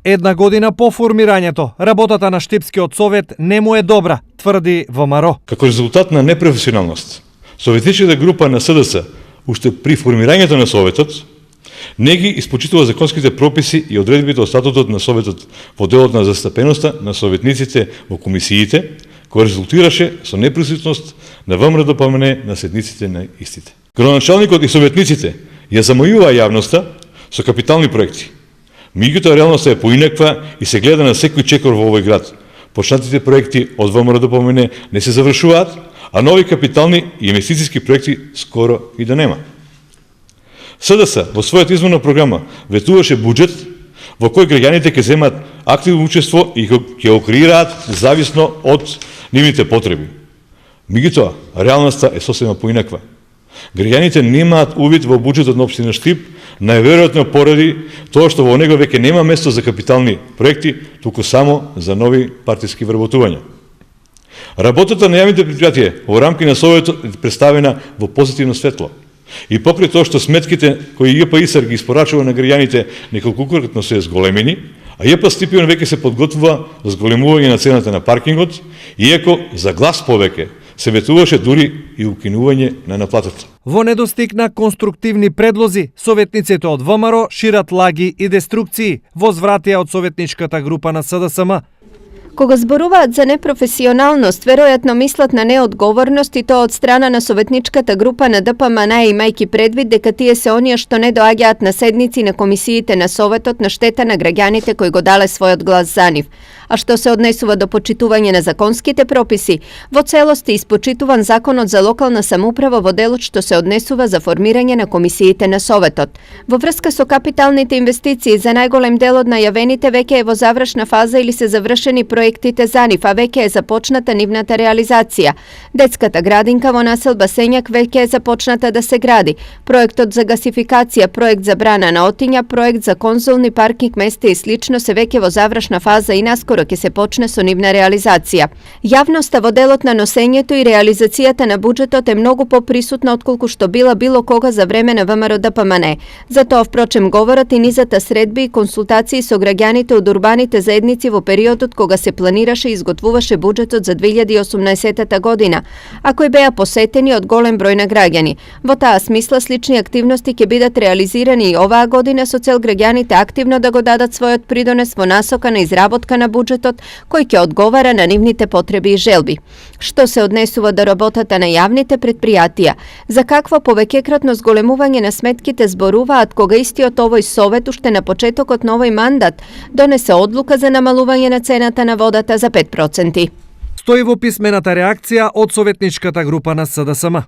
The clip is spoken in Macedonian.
Една година по формирањето, работата на Штипскиот совет не му е добра, тврди ВМРО. Како резултат на непрофесионалност, советничката група на СДС, уште при формирањето на советот, не ги испочитува законските прописи и одредбите од статутот на советот во делот на застапеноста на советниците во комисиите, кој резултираше со неприсутност на ВМРО-ДПМН на седниците на истите. Градоначалникот и советниците ја замојуваа јавноста со капитални проекти. Меѓутоа реалноста е поинаква и се гледа на секој чекор во овој град. Почнатите проекти од ВМРО-ДПМН не се завршуваат, а нови капитални и инвестициски проекти скоро и да нема. СДС во својата изборна програма ветуваше буџет во кој граѓаните ќе земат активно учество и ќе го креираат зависно од нивните потреби. Меѓутоа, реалноста е сосема поинаква. Граѓаните немаат увид во буџетот на општина Штип, најверојатно поради тоа што во него веќе нема место за капитални проекти, туку само за нови партиски вработувања. Работата на јавните предпријатија во рамки на Советот е представена во позитивно светло. И покрај тоа што сметките кои ЈП-ИСР ги испорачува на граѓаните неколкократно се зголемени, а ЈП Стипион веќе се подготвува за зголемување на цената на паркингот, иако за глас повеќе се ветуваше дури и укинување на наплатата. Во недостиг на конструктивни предлози, советниците од ВМРО шират лаги и деструкции, возвратија од советничката група на СДСМ. Кога зборуваат за непрофесионалност, веројатно мислат на неодговорност и тоа од страна на советничката група на ДПМН, имајќи предвид дека тие се оние што не доаѓаат на седници на комисиите на Советот на штета на граѓаните кои го дале својот глас за нив. А што се однесува до почитување на законските прописи, во целости испочитуван Законот за локална самоуправа во делот што се однесува за формирање на комисиите на Советот. Во врска со капиталните инвестиции за најголем дел од најавените веќе е во завршна фаза или се завршени проектите за нив, а веќе е започната нивната реализација. Детската градинка во населба Сењак веќе е започната да се гради. Проектот за гасификација, проект за брана на Отиња, проект за конзулни паркинг места и слично се веќе во завршна фаза и наскоро ќе се почне со нивна реализација. Јавноста во делот на носењето и реализацијата на буџетот е многу поприсутна отколку што била било кога за време на ВМРО-ДПМН. Затоа впрочем говорат и низата средби и консултации со граѓаните од урбаните заедници во периодот кога се планираше и изготвуваше буџетот за 2018 година, а кои беа посетени од голем број на граѓани. Во таа смисла слични активности ќе бидат реализирани и оваа година со цел граѓаните активно да го дадат својот придонес во насока на изработка на буџетот кој ќе одговара на нивните потреби и желби. Што се однесува до работата на јавните предпријатија, за какво повеќекратно зголемување на сметките зборуваат кога истиот овој совет уште на почетокот на овој мандат донесе одлука за намалување на цената на водата за 5%. Стои во писмената реакција од советничката група на СДСМ.